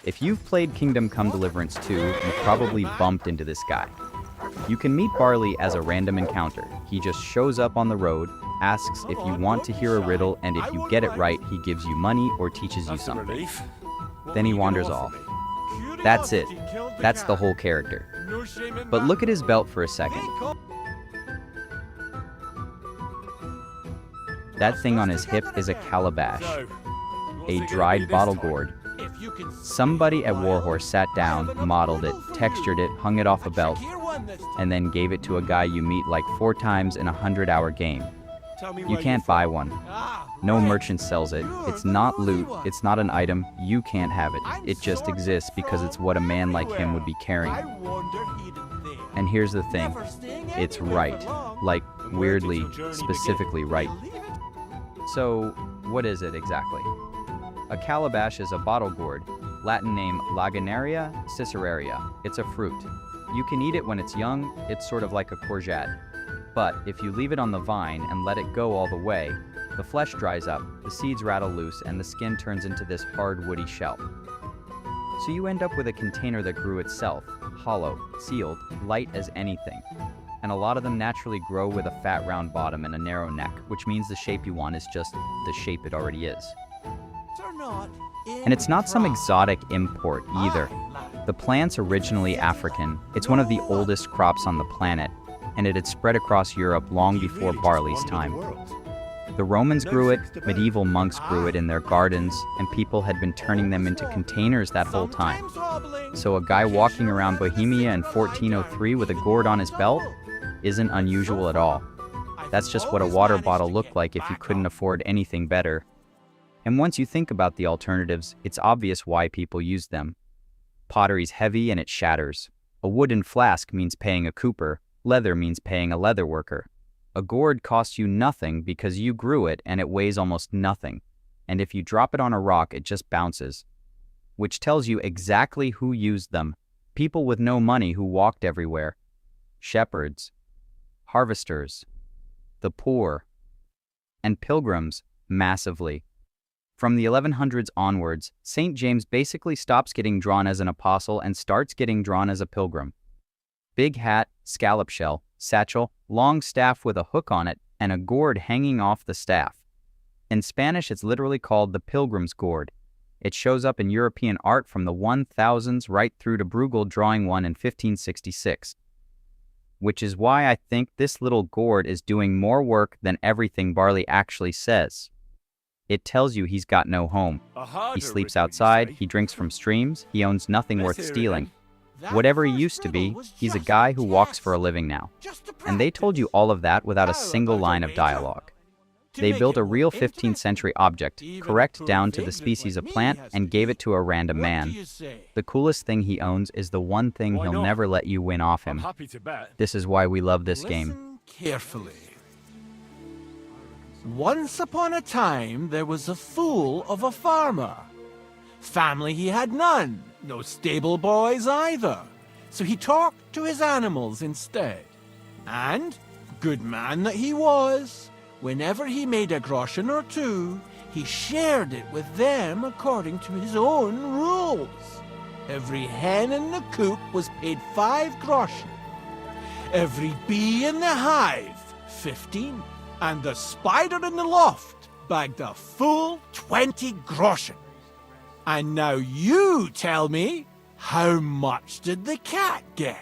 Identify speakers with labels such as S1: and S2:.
S1: If you've played Kingdom Come Deliverance 2, you probably bumped into this guy. You can meet Barley as a random encounter. He just shows up on the road, asks if you want to hear a riddle, and if you get it right, he gives you money or teaches you something. Then he wanders off. That's it. That's the whole character. But look at his belt for a second. That thing on his hip is a calabash, a dried bottle gourd. Somebody at Warhorse sat down, modeled it, textured it, hung it off a belt, and then gave it to a guy you meet like 4 times in a 100-hour game. You can't buy one. No merchant sells it. It's not loot. It's not an item. You can't have it. It just exists because it's what a man like him would be carrying. And here's the thing. It's right. Like, weirdly, specifically right. So, what is it exactly? A calabash is a bottle gourd, Latin name Laganaria ciceraria. It's a fruit. You can eat it when it's young. It's sort of like a courgette. But if you leave it on the vine and let it go all the way, the flesh dries up, the seeds rattle loose, and the skin turns into this hard woody shell. So you end up with a container that grew itself, hollow, sealed, light as anything. And a lot of them naturally grow with a fat round bottom and a narrow neck, which means the shape you want is just the shape it already is. And it's not some exotic import either. The plant's originally African. It's one of the oldest crops on the planet, and it had spread across Europe long before barley's time. The Romans grew it, medieval monks grew it in their gardens, and people had been turning them into containers that whole time. So a guy walking around Bohemia in 1403 with a gourd on his belt isn't unusual at all. That's just what a water bottle looked like if you couldn't afford anything better. And once you think about the alternatives, it's obvious why people use them. Pottery's heavy and it shatters. A wooden flask means paying a cooper. Leather means paying a leather worker. A gourd costs you nothing because you grew it and it weighs almost nothing. And if you drop it on a rock, it just bounces. Which tells you exactly who used them. People with no money who walked everywhere. Shepherds. Harvesters. The poor. And pilgrims, massively. From the 1100s onwards, St. James basically stops getting drawn as an apostle and starts getting drawn as a pilgrim. Big hat, scallop shell, satchel, long staff with a hook on it, and a gourd hanging off the staff. In Spanish, it's literally called the pilgrim's gourd. It shows up in European art from the 1000s right through to Bruegel drawing one in 1566. Which is why I think this little gourd is doing more work than everything Barley actually says. It tells you he's got no home. He sleeps outside, he drinks from streams, he owns nothing worth stealing. Whatever he used to be, he's a guy who walks for a living now. And they told you all of that without a single line of dialogue. They built a real 15th century object, correct down to the species of plant, and gave it to a random man. The coolest thing he owns is the one thing he'll never let you win off him. This is why we love this game.
S2: Listen carefully. Once upon a time, there was a fool of a farmer. Family he had none, no stable boys either. So he talked to his animals instead. And, good man that he was, whenever he made a groschen or two, he shared it with them according to his own rules. Every hen in the coop was paid 5 groschen. Every bee in the hive, 15. And the spider in the loft bagged a full 20 groschen. And now you tell me, how much did the cat get?